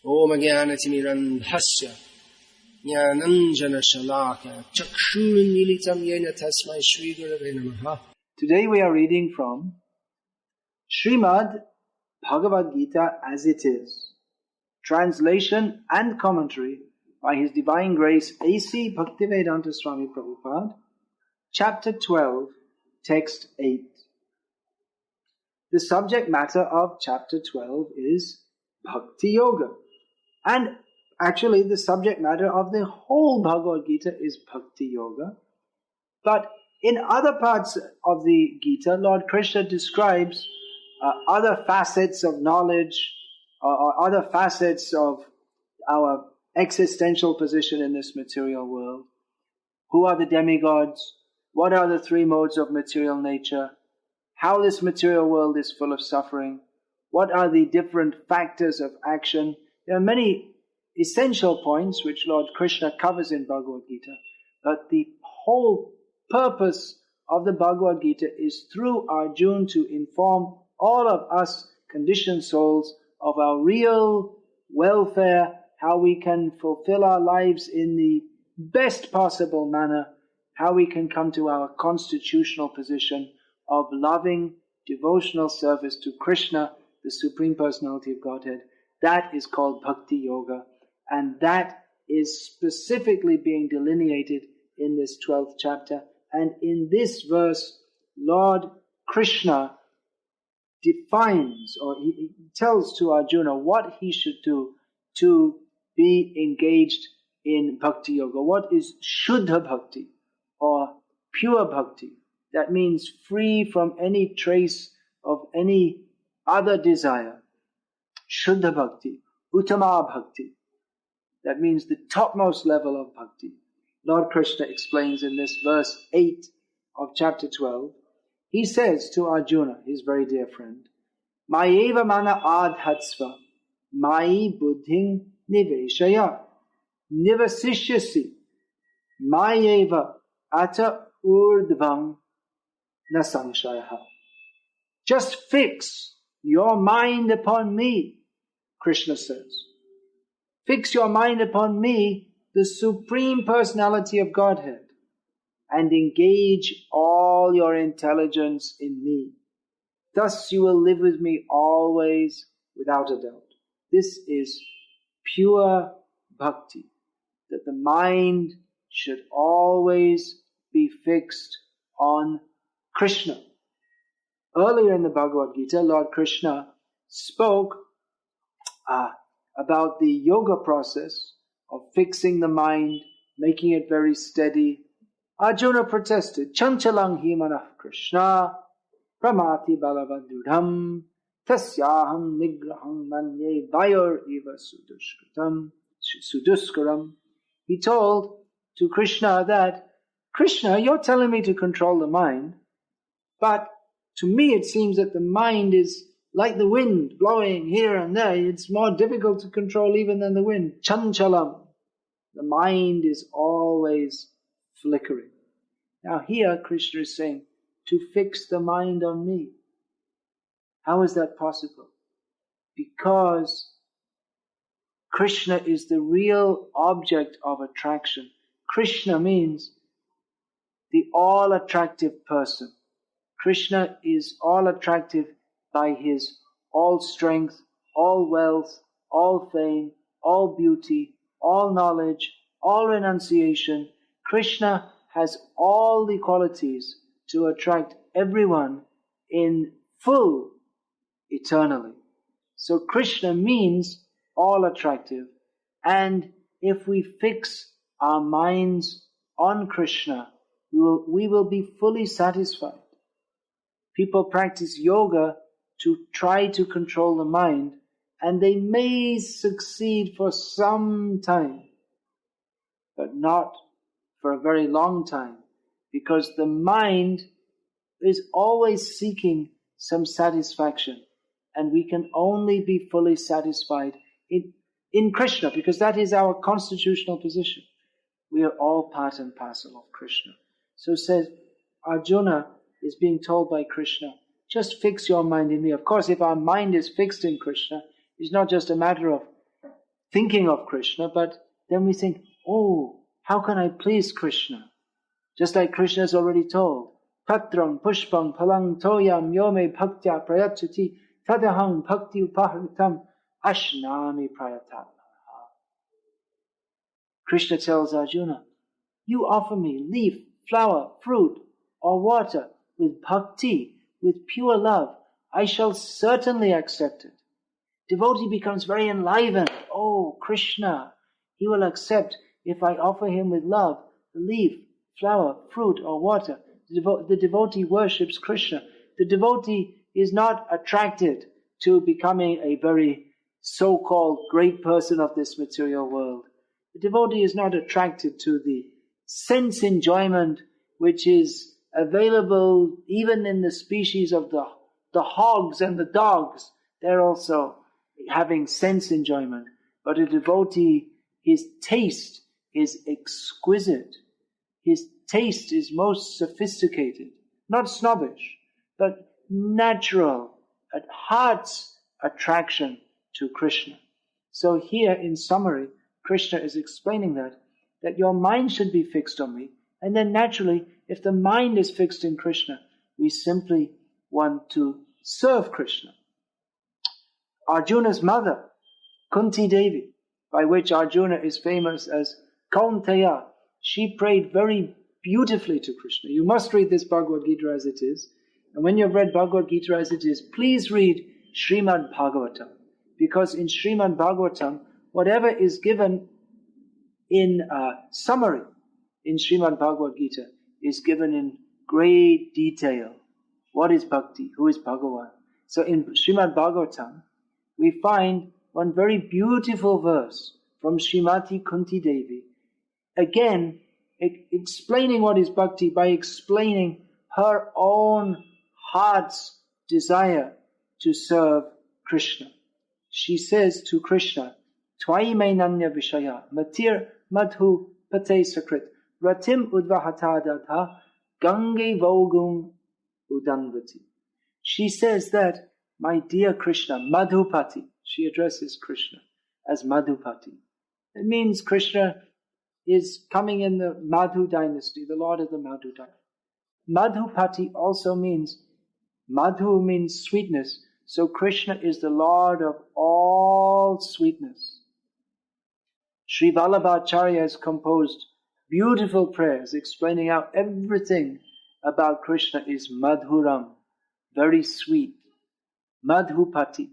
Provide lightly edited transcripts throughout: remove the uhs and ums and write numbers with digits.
Om Jnanatimirandhasya Jnananjana Shalaka Chakshurunmilitam Yena Tasmai Shri Gurave Namaha. Today we are reading from Srimad Bhagavad-gita as it is. Translation and commentary by His Divine Grace A.C. Bhaktivedanta Swami Prabhupada. Chapter 12, Text 8. The subject matter of Chapter 12 is Bhakti Yoga. And actually the subject matter of the whole Bhagavad-gita is Bhakti Yoga. But in other parts of the Gita, Lord Krishna describes other facets of knowledge or other facets of our existential position in this material world. Who are the demigods? What are the three modes of material nature? How this material world is full of suffering? What are the different factors of action? There are many essential points which Lord Krishna covers in Bhagavad-gita, but the whole purpose of the Bhagavad-gita is through Arjuna to inform all of us conditioned souls of our real welfare, how we can fulfill our lives in the best possible manner, how we can come to our constitutional position of loving devotional service to Krishna, the Supreme Personality of Godhead. That is called Bhakti Yoga, and that is specifically being delineated in this 12th chapter. And in this verse, Lord Krishna defines, or he tells to Arjuna what he should do to be engaged in Bhakti Yoga. What is Shuddha Bhakti, or pure Bhakti? That means free from any trace of any other desire. Shuddha Bhakti, Uttama Bhakti. That means the topmost level of Bhakti. Lord Krishna explains in this verse 8 of chapter 12. He says to Arjuna, his very dear friend, Mayeva mana adhatsva, Mayi buddhing niveshaya, nivasishyasi, Mayeva ata urdvam nasamshayaha. Just fix your mind upon me, Krishna says. Fix your mind upon me, the Supreme Personality of Godhead, and engage all your intelligence in me. Thus you will live with me always without a doubt. This is pure bhakti, that the mind should always be fixed on Krishna. Earlier in the Bhagavad-gita, Lord Krishna spoke about the yoga process of fixing the mind, making it very steady. Arjuna protested, Chanchalang hi manah Krishna, pramati balavadudham, tasyaham nigraham manye vayur eva suduskaram. He told to Krishna that, Krishna, you're telling me to control the mind, but to me it seems that the mind is like the wind blowing here and there. It's more difficult to control even than the wind. Chanchalam. The mind is always flickering. Now here Krishna is saying, to fix the mind on me. How is that possible? Because Krishna is the real object of attraction. Krishna means the all-attractive person. Krishna is all-attractive by his all strength, all wealth, all fame, all beauty, all knowledge, all renunciation. Krishna has all the qualities to attract everyone in full eternally. So Krishna means all attractive. And if we fix our minds on Krishna, we will be fully satisfied. People practice yoga to try to control the mind, and they may succeed for some time, but not for a very long time, because the mind is always seeking some satisfaction, and we can only be fully satisfied in Krishna, because that is our constitutional position. We are all part and parcel of Krishna. So says Arjuna is being told by Krishna, just fix your mind in me. Of course, if our mind is fixed in Krishna, it's not just a matter of thinking of Krishna, but then we think, oh, how can I please Krishna? Just like Krishna has already told, Patram pushpam palang toyam yome bhaktya prayachati tadaham bhakti upahritam ashnami prayatam. Krishna tells Arjuna, you offer me leaf, flower, fruit, or water with bhakti, with pure love, I shall certainly accept it. Devotee becomes very enlivened. Oh, Krishna, he will accept if I offer him with love, the leaf, flower, fruit, or water. The devotee worships Krishna. The devotee is not attracted to becoming a very so-called great person of this material world. The devotee is not attracted to the sense enjoyment which is available even in the species of the hogs and the dogs. They're also having sense enjoyment. But a devotee, his taste is exquisite. His taste is most sophisticated, not snobbish, but natural, at heart's attraction to Krishna. So here, in summary, Krishna is explaining that your mind should be fixed on me, and then naturally, if the mind is fixed in Krishna, we simply want to serve Krishna. Arjuna's mother, Kunti Devi, by which Arjuna is famous as Kaunteya, she prayed very beautifully to Krishna. You must read this Bhagavad-gita as it is. And when you've read Bhagavad-gita as it is, please read Srimad Bhagavatam. Because in Srimad Bhagavatam, whatever is given in summary in Srimad Bhagavad-gita is given in great detail. What is Bhakti? Who is Bhagavan? So in Srimad Bhagavatam, we find one very beautiful verse from Srimati Kunti Devi. Again, explaining what is Bhakti by explaining her own heart's desire to serve Krishna. She says to Krishna, Twai mainanya vishaya matir madhu pate sakrit ratim udvahata dadha gange vogum udanvati. She says that, my dear Krishna, Madhupati, she addresses Krishna as Madhupati. It means Krishna is coming in the Madhu dynasty, the Lord of the Madhu dynasty. Madhupati also means, Madhu means sweetness, so Krishna is the Lord of all sweetness. Sri Vallabhacharya has composed beautiful prayers explaining how everything about Krishna is Madhuram, very sweet. Madhupati.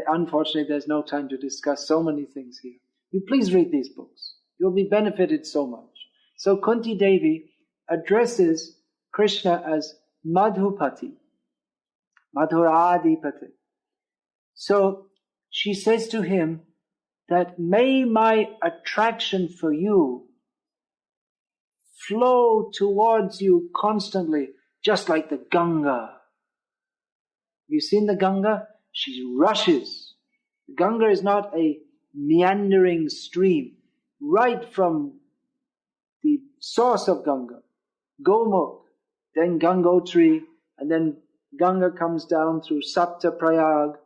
Unfortunately, there's no time to discuss so many things here. You please read these books. You'll be benefited so much. So Kunti Devi addresses Krishna as Madhupati, Madhuradipati. So she says to him that may my attraction for you flow towards you constantly, just like the Ganga. You've seen the Ganga? She rushes. The Ganga is not a meandering stream. Right from the source of Ganga, Gomukh, then Gangotri, and then Ganga comes down through Sapta Prayag,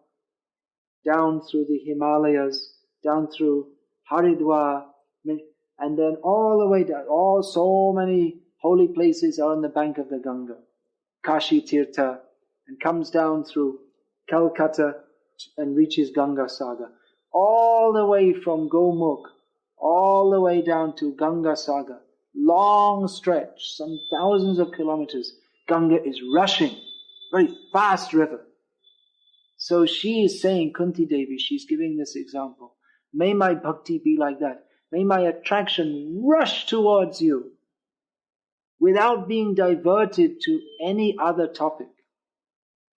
down through the Himalayas, down through Haridwar, and then all the way down. So many holy places are on the bank of the Ganga. Kashi Tirtha, and comes down through Calcutta and reaches Ganga Sagar. All the way from Gomukh, all the way down to Ganga Sagar. Long stretch, some thousands of kilometers. Ganga is rushing, very fast river. So she is saying, Kunti Devi, she's giving this example. May my bhakti be like that. May my attraction rush towards you without being diverted to any other topic.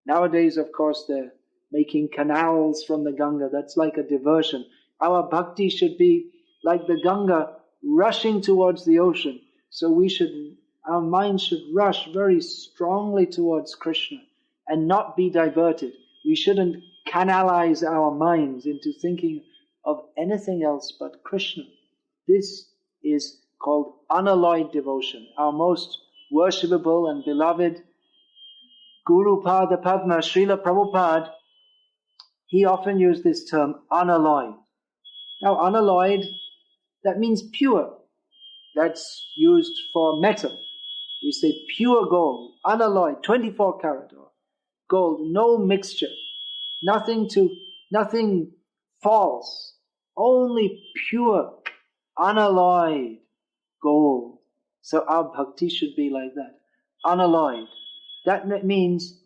Nowadays, of course, they're making canals from the Ganga. That's like a diversion. Our bhakti should be like the Ganga rushing towards the ocean. So our mind should rush very strongly towards Krishna and not be diverted. We shouldn't canalize our minds into thinking of anything else but Krishna. This is called unalloyed devotion. Our most worshipable and beloved Guru Pada Padma, Srila Prabhupada, he often used this term unalloyed. Now unalloyed, that means pure. That's used for metal. We say pure gold, unalloyed, 24 karat gold, no mixture, nothing false, only pure, unalloyed gold. So our bhakti should be like that, unalloyed. That means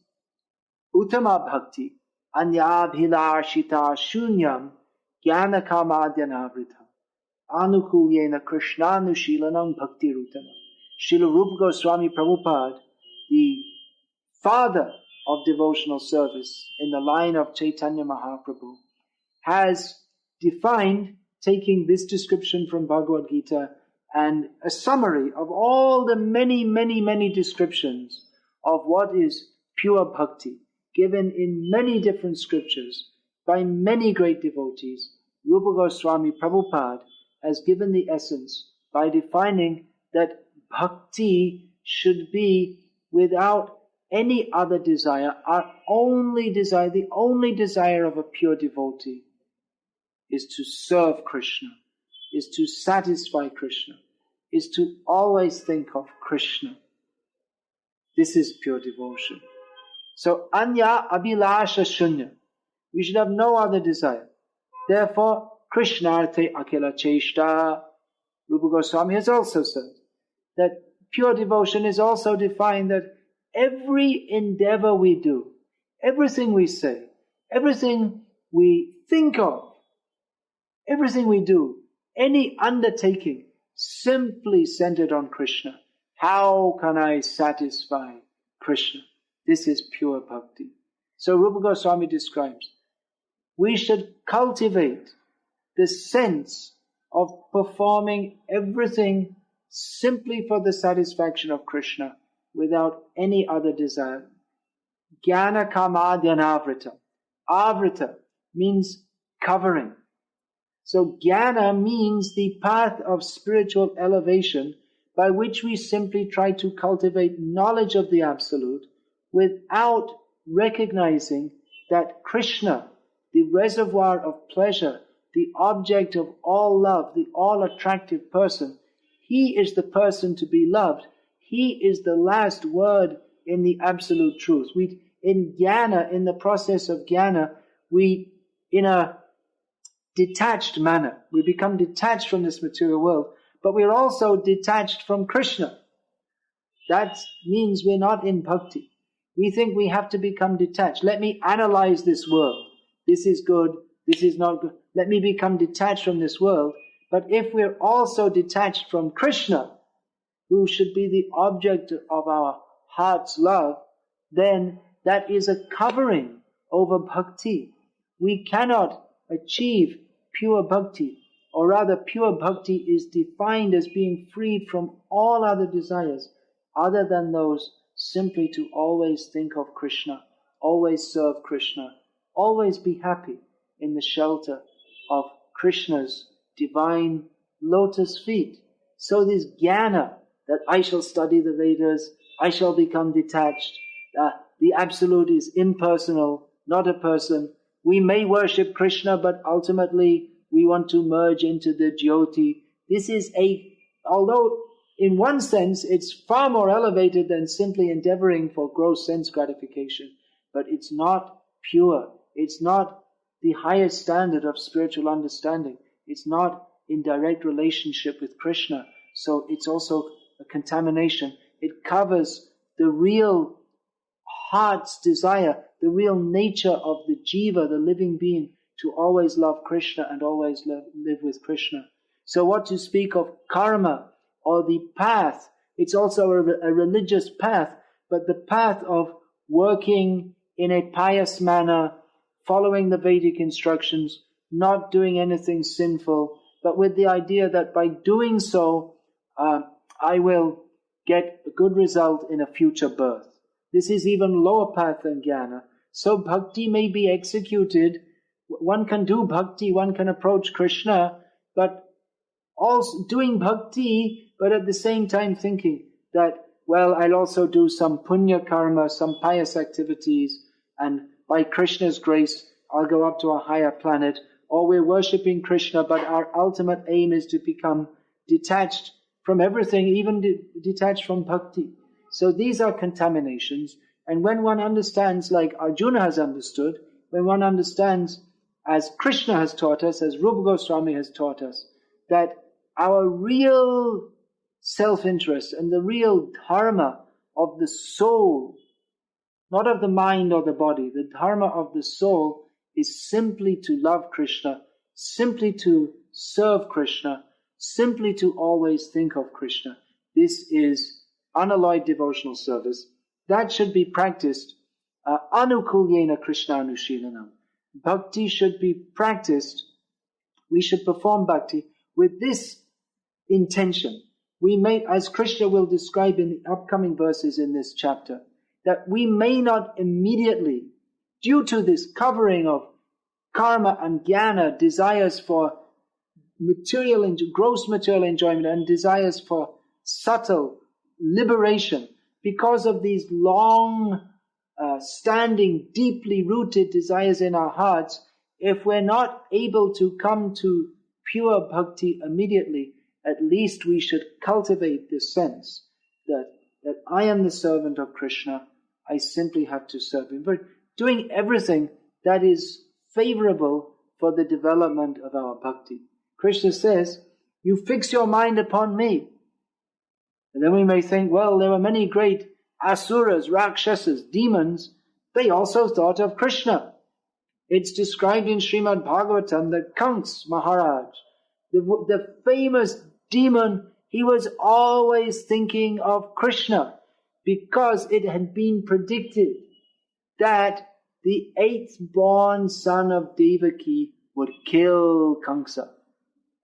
Uttama bhakti, anyabhilashita shunyam jnana kamadhyanavrita anukulyena krishnanushilanam bhakti rutama. Srila Rupa Goswami Prabhupada, the father of devotional service in the line of Chaitanya Mahaprabhu, has defined, taking this description from Bhagavad-gita and a summary of all the many descriptions of what is pure bhakti, given in many different scriptures by many great devotees. Rupa Goswami Prabhupada has given the essence by defining that bhakti should be without any other desire. Our only desire, the only desire of a pure devotee is to serve Krishna, is to satisfy Krishna, is to always think of Krishna. This is pure devotion. So, anya abhilasha shunya. We should have no other desire. Therefore, Krishnarte akela cheshta. Rupa Goswami has also said that pure devotion is also defined that every endeavor we do, everything we say, everything we think of, everything we do, any undertaking, simply centered on Krishna. How can I satisfy Krishna? This is pure bhakti. So Rupa Goswami describes, we should cultivate the sense of performing everything simply for the satisfaction of Krishna without any other desire. Jnana kamadhyanavrita. Avrita means covering. So jnana means the path of spiritual elevation by which we simply try to cultivate knowledge of the Absolute without recognizing that Krishna, the reservoir of pleasure, the object of all love, the all-attractive person, he is the person to be loved. He is the last word in the absolute truth. In jnana, in the process of jnana, we, in a detached manner, we become detached from this material world, but we're also detached from Krishna. That means we're not in bhakti. We think we have to become detached. Let me analyze this world. This is good, this is not good. Let me become detached from this world. But if we're also detached from Krishna, who should be the object of our heart's love, then that is a covering over bhakti. We cannot achieve pure bhakti, or rather pure bhakti is defined as being freed from all other desires other than those simply to always think of Krishna, always serve Krishna, always be happy in the shelter of Krishna's divine lotus feet. So this jnana, that I shall study the Vedas, I shall become detached, the Absolute is impersonal, not a person. We may worship Krishna, but ultimately we want to merge into the Jyoti. This is although in one sense it's far more elevated than simply endeavoring for gross sense gratification, but it's not pure. It's not the highest standard of spiritual understanding. It's not in direct relationship with Krishna. So it's also a contamination. It covers the real heart's desire, the real nature of the jiva, the living being, to always love Krishna and always live with Krishna. So what to speak of karma or the path? It's also a religious path, but the path of working in a pious manner, following the Vedic instructions, not doing anything sinful, but with the idea that by doing so, I will get a good result in a future birth. This is even lower path than jnana. So bhakti may be executed. One can do bhakti, one can approach Krishna, but also doing bhakti, but at the same time thinking that, well, I'll also do some punya karma, some pious activities, and by Krishna's grace, I'll go up to a higher planet, or we're worshipping Krishna, but our ultimate aim is to become detached from everything, even detached from bhakti. So these are contaminations. And when one understands, like Arjuna has understood, when one understands, as Krishna has taught us, as Rupa Goswami has taught us, that our real self-interest and the real dharma of the soul, not of the mind or the body, the dharma of the soul is simply to love Krishna, simply to serve Krishna, simply to always think of Krishna. This is unalloyed devotional service. That should be practiced anukulyena Krishna anushilanam. Bhakti should be practiced. We should perform bhakti with this intention. We may, as Krishna will describe in the upcoming verses in this chapter, that we may not immediately, due to this covering of karma and jnana, desires for gross material enjoyment and desires for subtle liberation, because of these long standing, deeply rooted desires in our hearts, if we're not able to come to pure bhakti immediately, at least we should cultivate this sense that I am the servant of Krishna, I simply have to serve him. But doing everything that is favorable for the development of our bhakti. Krishna says, you fix your mind upon me. And then we may think, well, there were many great asuras, rakshasas, demons. They also thought of Krishna. It's described in Srimad Bhagavatam that Kans Maharaj, the famous demon, he was always thinking of Krishna, because it had been predicted that the 8th born son of Devaki would kill Kamsa.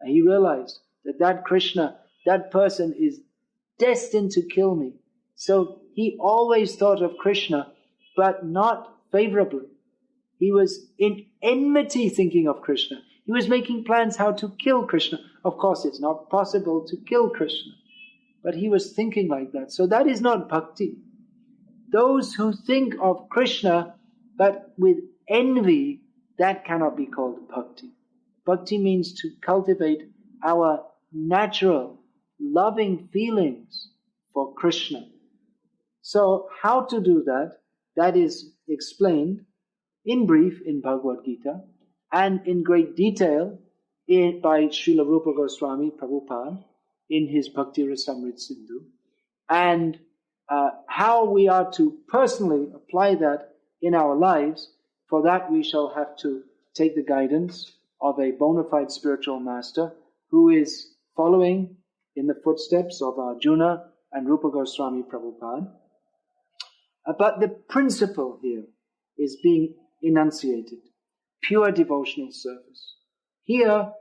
And he realized that Krishna, that person is destined to kill me. So he always thought of Krishna, but not favorably. He was in enmity thinking of Krishna. He was making plans how to kill Krishna. Of course, it's not possible to kill Krishna, but he was thinking like that. So that is not bhakti. Those who think of Krishna, but with envy, that cannot be called bhakti. Bhakti means to cultivate our natural, loving feelings for Krishna. So how to do that? That is explained in brief in Bhagavad-gita and in great detail by Srila Rupa Goswami Prabhupada in his Bhakti Rasamrita Sindhu. And how we are to personally apply that in our lives, for that we shall have to take the guidance of a bona fide spiritual master who is following in the footsteps of Arjuna and Rupa Goswami Prabhupada. But the principle here is being enunciated. Pure devotional service. Here,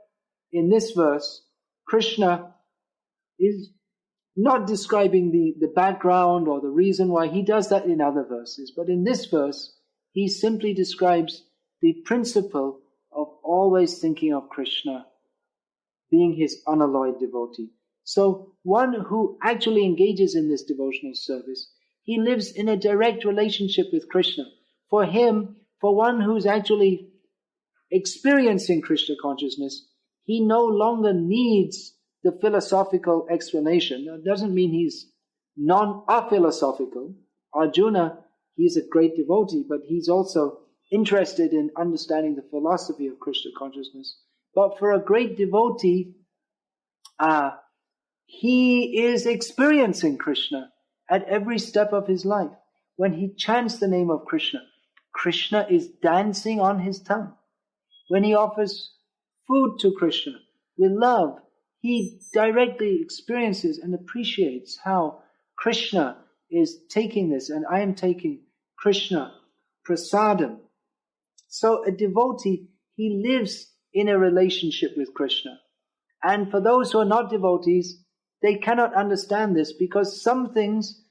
in this verse, Krishna is not describing the background or the reason why. He does that in other verses. But in this verse, he simply describes the principle of always thinking of Krishna, being his unalloyed devotee. So one who actually engages in this devotional service, he lives in a direct relationship with Krishna. For him, for one who's actually experiencing Krishna consciousness, he no longer needs the philosophical explanation. That doesn't mean he's non-aphilosophical. Arjuna, he's a great devotee, but he's also interested in understanding the philosophy of Krishna consciousness. But for a great devotee, he is experiencing Krishna at every step of his life. When he chants the name of Krishna, Krishna is dancing on his tongue. When he offers food to Krishna with love, he directly experiences and appreciates how Krishna is taking this, and I am taking Krishna prasadam. So a devotee, he lives in a relationship with Krishna. And for those who are not devotees, they cannot understand this, because some things,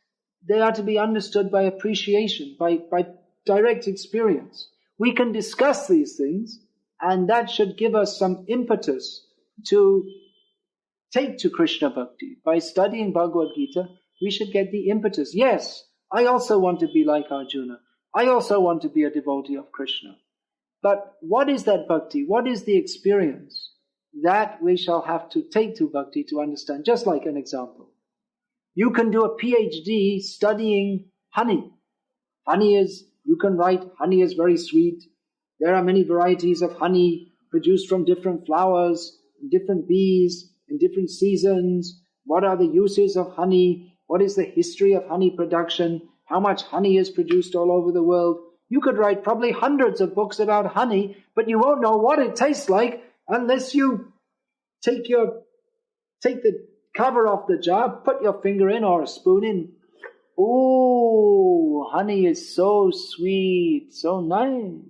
they are to be understood by appreciation, by direct experience. We can discuss these things, and that should give us some impetus to take to Krishna Bhakti. By studying Bhagavad-gita, we should get the impetus. Yes, I also want to be like Arjuna. I also want to be a devotee of Krishna. But what is that bhakti? What is the experience? That we shall have to take to bhakti to understand. Just like an example. You can do a PhD studying honey. You can write, honey is very sweet. There are many varieties of honey produced from different flowers, different bees, in different seasons. What are the uses of honey? What is the history of honey production? How much honey is produced all over the world? You could write probably hundreds of books about honey, but you won't know what it tastes like unless you take the cover off the jar, put your finger in or a spoon in. Oh, honey is so sweet, so nice.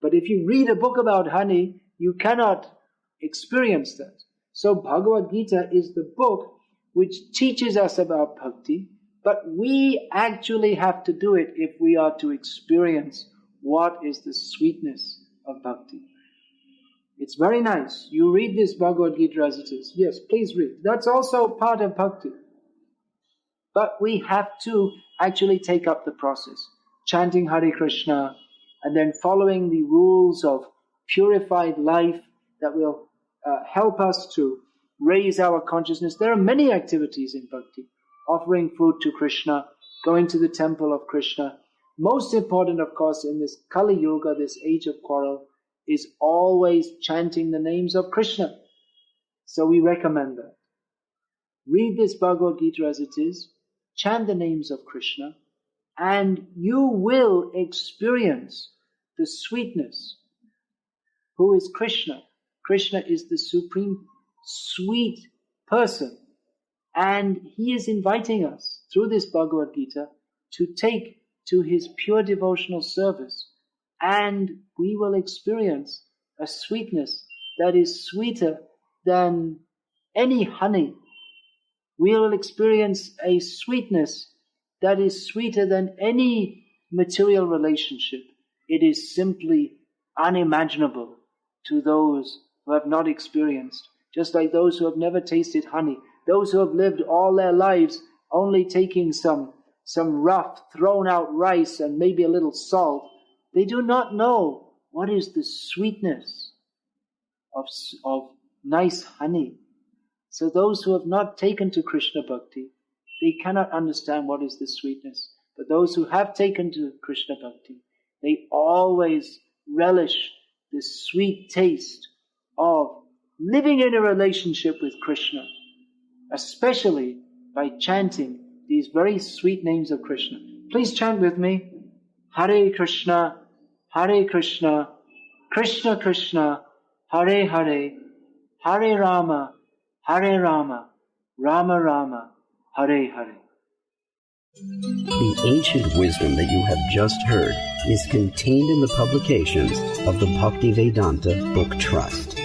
But if you read a book about honey, you cannot experience that. So Bhagavad-gita is the book which teaches us about bhakti, but we actually have to do it if we are to experience what is the sweetness of bhakti. It's very nice. You read this Bhagavad-gita as it is. Yes, please read. That's also part of bhakti. But we have to actually take up the process. Chanting Hare Krishna and then following the rules of purified life that will help us to raise our consciousness. There are many activities in bhakti. Offering food to Krishna, going to the temple of Krishna. Most important, of course, in this Kali Yuga, this age of quarrel, is always chanting the names of Krishna. So we recommend that. Read this Bhagavad-gita as it is, chant the names of Krishna, and you will experience the sweetness. Who is Krishna? Krishna is the supreme sweet person. And he is inviting us through this Bhagavad-gita to take to his pure devotional service. And we will experience a sweetness that is sweeter than any honey. We will experience a sweetness that is sweeter than any material relationship. It is simply unimaginable to those who have not experienced. Just like those who have never tasted honey. Those who have lived all their lives only taking some rough, thrown out rice and maybe a little salt, they do not know what is the sweetness of nice honey. So those who have not taken to Krishna Bhakti, they cannot understand what is the sweetness. But those who have taken to Krishna Bhakti, they always relish the sweet taste of living in a relationship with Krishna, especially by chanting these very sweet names of Krishna. Please chant with me. Hare Krishna, Krishna Krishna, Hare Hare, Hare Rama, Rama Rama, Hare Hare. The ancient wisdom that you have just heard is contained in the publications of the Bhakti-Vedanta Book Trust.